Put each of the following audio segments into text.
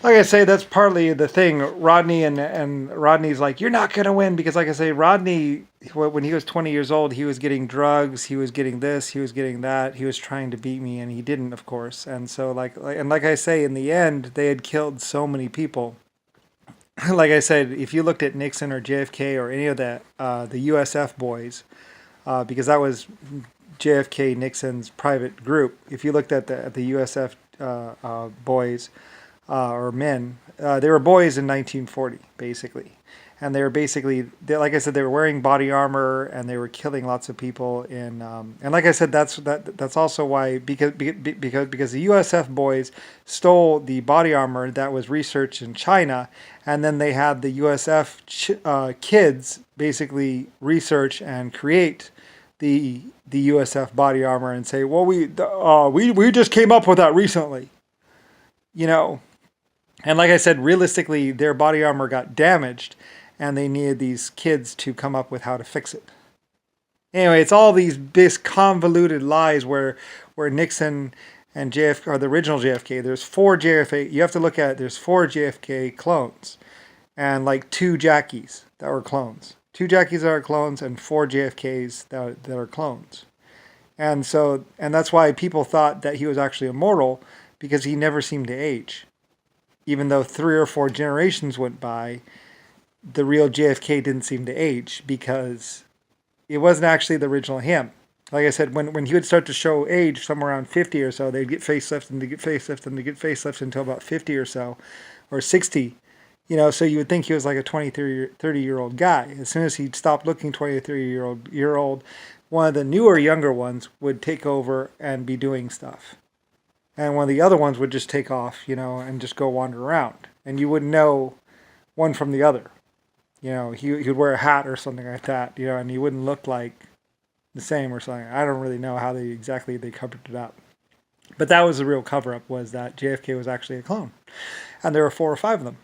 Like I say, that's partly the thing. Rodney and Rodney's like, you're not gonna win because, like I say, Rodney, when he was 20 years old, he was getting drugs, he was getting this, he was getting that, he was trying to beat me, and he didn't, of course. And so, like I say, in the end, they had killed so many people. Like I said, if you looked at Nixon or JFK or any of the USF boys, because that was JFK Nixon's private group. If you looked at the USF boys or men, they were boys in 1940, basically. And they were basically, like I said, they were wearing body armor and they were killing lots of people. And like I said, that's also why because the USF boys stole the body armor that was researched in China, and then they had the USF kids basically research and create the USF body armor and say, well, we just came up with that recently, you know. And like I said, realistically, their body armor got damaged, and they needed these kids to come up with how to fix it. Anyway, it's all these convoluted lies where Nixon and JFK, or the original JFK, there's four JFK. You have to look at it. There's four JFK clones, and like two Jackies that were clones. Two Jackies that are clones, and four JFKs that are clones. And that's why people thought that he was actually immortal, because he never seemed to age. Even though 3 or 4 generations went by, the real JFK didn't seem to age because it wasn't actually the original him. Like I said, when he would start to show age, somewhere around 50 or so, they'd get facelifts and they get facelifts and they get facelifts until about 50 or so, or 60. You know, so you would think he was like a 20, 30-year-old guy. As soon as he stopped looking 20 or 30-year-old, one of the newer, younger ones would take over and be doing stuff. And one of the other ones would just take off, you know, and just go wander around. And you wouldn't know one from the other. You know, he would wear a hat or something like that, you know, and he wouldn't look like the same or something. I don't really know how they covered it up. But that was the real cover-up, was that JFK was actually a clone. And there were 4 or 5 of them.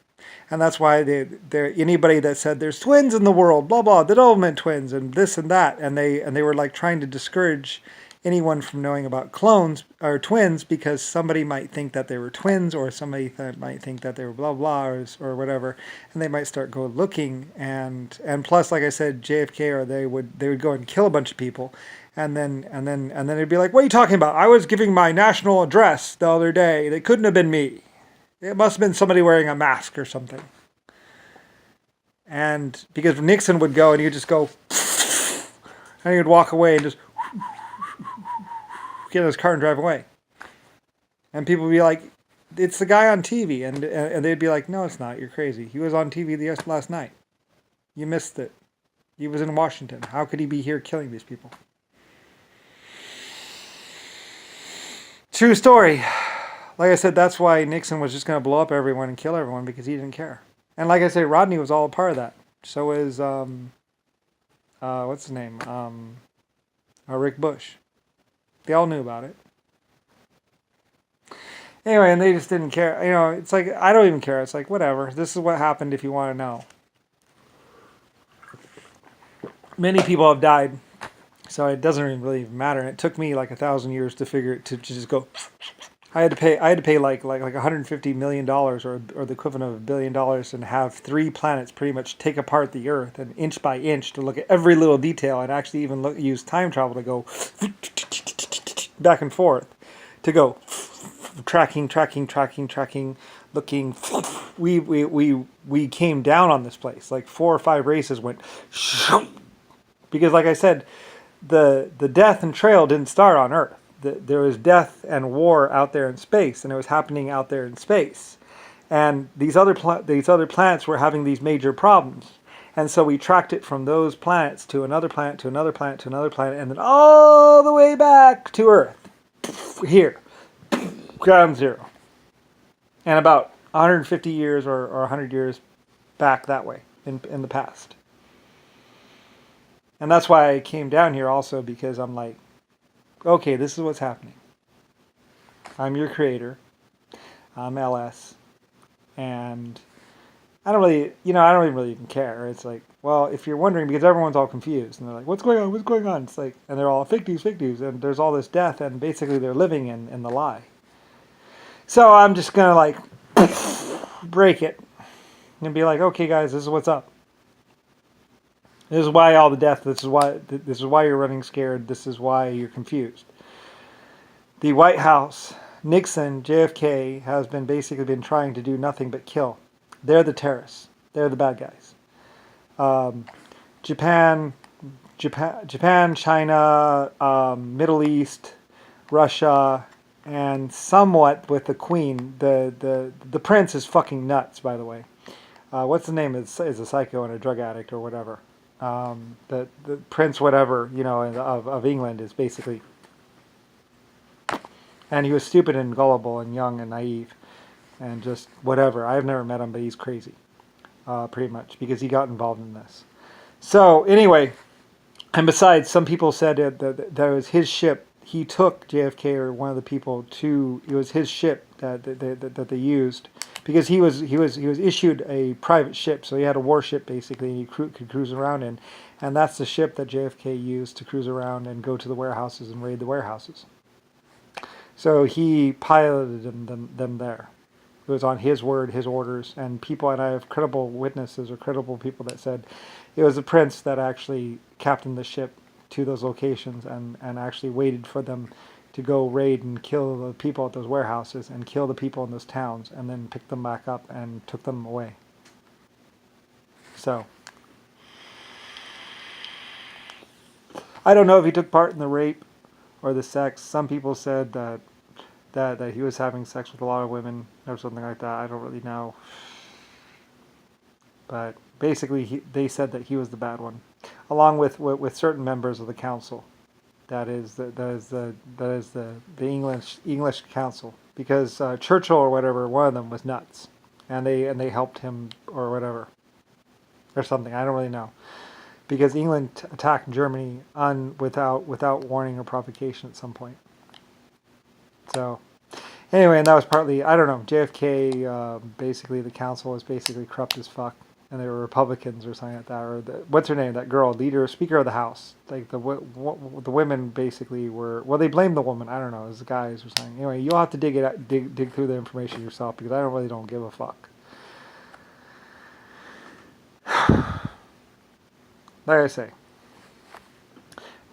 And that's why anybody that said there's twins in the world, blah, blah, the Doberman twins and this and that, and they were like trying to discourage anyone from knowing about clones or twins, because somebody might think that they were twins, or somebody might think that they were blah blah or whatever, and they might start go looking, and plus, like I said, JFK, or they would go and kill a bunch of people, and then they'd be like, what are you talking about? I was giving my national address the other day. It couldn't have been me. It must have been somebody wearing a mask or something. And because Nixon would go and he would just go and he would walk away and just get in his car and drive away. And people would be like, it's the guy on TV. And they'd be like, no, it's not. You're crazy. He was on TV last night. You missed it. He was in Washington. How could he be here killing these people? True story. Like I said, that's why Nixon was just going to blow up everyone and kill everyone, because he didn't care. And like I say, Rodney was all a part of that. So is, what's his name? Rick Bush. They all knew about it. Anyway, and they just didn't care. You know, it's like, I don't even care. It's like, whatever. This is what happened if you want to know. Many people have died, so it doesn't really even matter. And it took me like 1,000 years to figure it, to just go. I had to pay like $150 million, or the equivalent of $1 billion, and have 3 planets pretty much take apart the Earth, and inch by inch, to look at every little detail, and actually even use time travel to go back and forth, to go tracking, looking. We came down on this place. Like 4 or 5 races went, because like I said, the death and trail didn't start on Earth. There was death and war out there in space, and it was happening out there in space. And these other planets were having these major problems. And so we tracked it from those planets to another planet, to another planet, to another planet, and then all the way back to Earth. Here. Ground zero. And about 150 years or 100 years back that way in the past. And that's why I came down here also, because I'm like, okay, this is what's happening. I'm your creator. I'm LS. And I don't really even care. It's like, well, if you're wondering, because everyone's all confused. And they're like, what's going on? What's going on? It's like, and they're all fake news. And there's all this death, and basically they're living in the lie. So I'm just going to like break it and be like, okay, guys, this is what's up. This is why all the death. This is why you're running scared. This is why you're confused. The White House, Nixon, JFK has basically been trying to do nothing but kill. They're the terrorists. They're the bad guys. Japan, China, Middle East, Russia, and somewhat with the Queen. The prince is fucking nuts, by the way. What's the name? Is a psycho and a drug addict or whatever. The prince, whatever, of England is basically, and he was stupid and gullible and young and naive, and just whatever. I've never met him, but he's crazy, pretty much, because he got involved in this. So anyway, and besides, some people said that was his ship. He took JFK or one of the people to. It was his ship that they used because he was issued a private ship, so he had a warship basically, and he could cruise around in, and that's the ship that JFK used to cruise around and go to the warehouses and raid the warehouses. So he piloted them there. It was on his word, his orders, and people, and I have credible witnesses or credible people that said it was the prince that actually captained the ship to those locations and actually waited for them to go raid and kill the people at those warehouses and kill the people in those towns and then pick them back up and took them away. So, I don't know if he took part in the rape or the sex. Some people said that he was having sex with a lot of women or something like that. I don't really know. But basically, they said that he was the bad one, along with certain members of the council. That is the English council, because Churchill or whatever, one of them was nuts, and they helped him or whatever, or something. I don't really know, because England attacked Germany without warning or provocation at some point. So. Anyway, and that was partly, I don't know, JFK, basically the council was basically corrupt as fuck, and they were Republicans or something like that, or what's her name, that girl, Speaker of the House, like the women basically were, well, they blamed the woman, I don't know, it was the guys or something. Anyway, you'll have to dig through the information yourself, because I don't give a fuck. Like I say.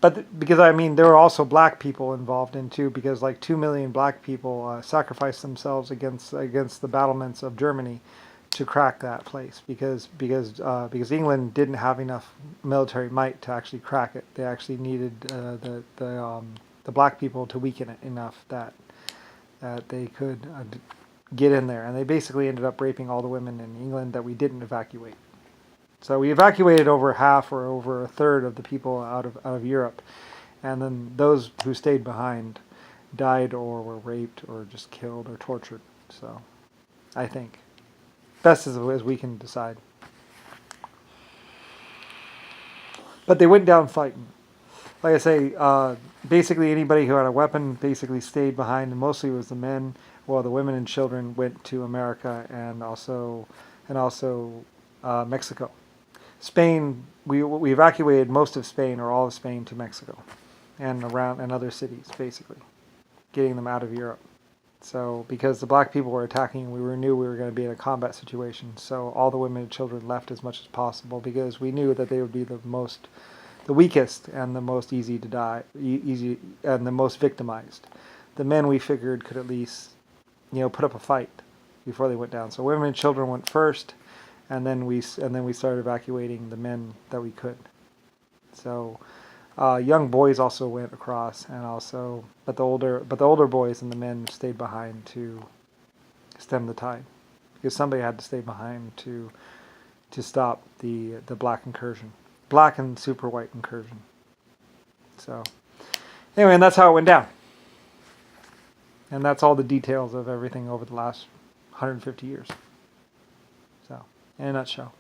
But because, I mean, there were also black people involved in too, because like 2 million black people sacrificed themselves against the battlements of Germany to crack that place, because England didn't have enough military might to actually crack it. They actually needed the black people to weaken it enough that they could get in there, and they basically ended up raping all the women in England that we didn't evacuate. So we evacuated over half or over a third of the people out of Europe, and then those who stayed behind died or were raped or just killed or tortured. So I think best as we can decide. But they went down fighting. Like I say, basically anybody who had a weapon basically stayed behind, and mostly it was the men, while the women and children went to America and also Mexico. Spain, we evacuated most of Spain or all of Spain to Mexico and other cities, basically, getting them out of Europe. So because the black people were attacking, we knew we were going to be in a combat situation. So all the women and children left as much as possible, because we knew that they would be the weakest and the most easy to die, and the most victimized. The men, we figured, could at least, put up a fight before they went down. So women and children went first. And then we started evacuating the men that we could. So young boys also went across, but the older boys and the men stayed behind to stem the tide, because somebody had to stay behind to stop the black incursion, black and super white incursion. So anyway, and that's how it went down. And that's all the details of everything over the last 150 years. In a nutshell.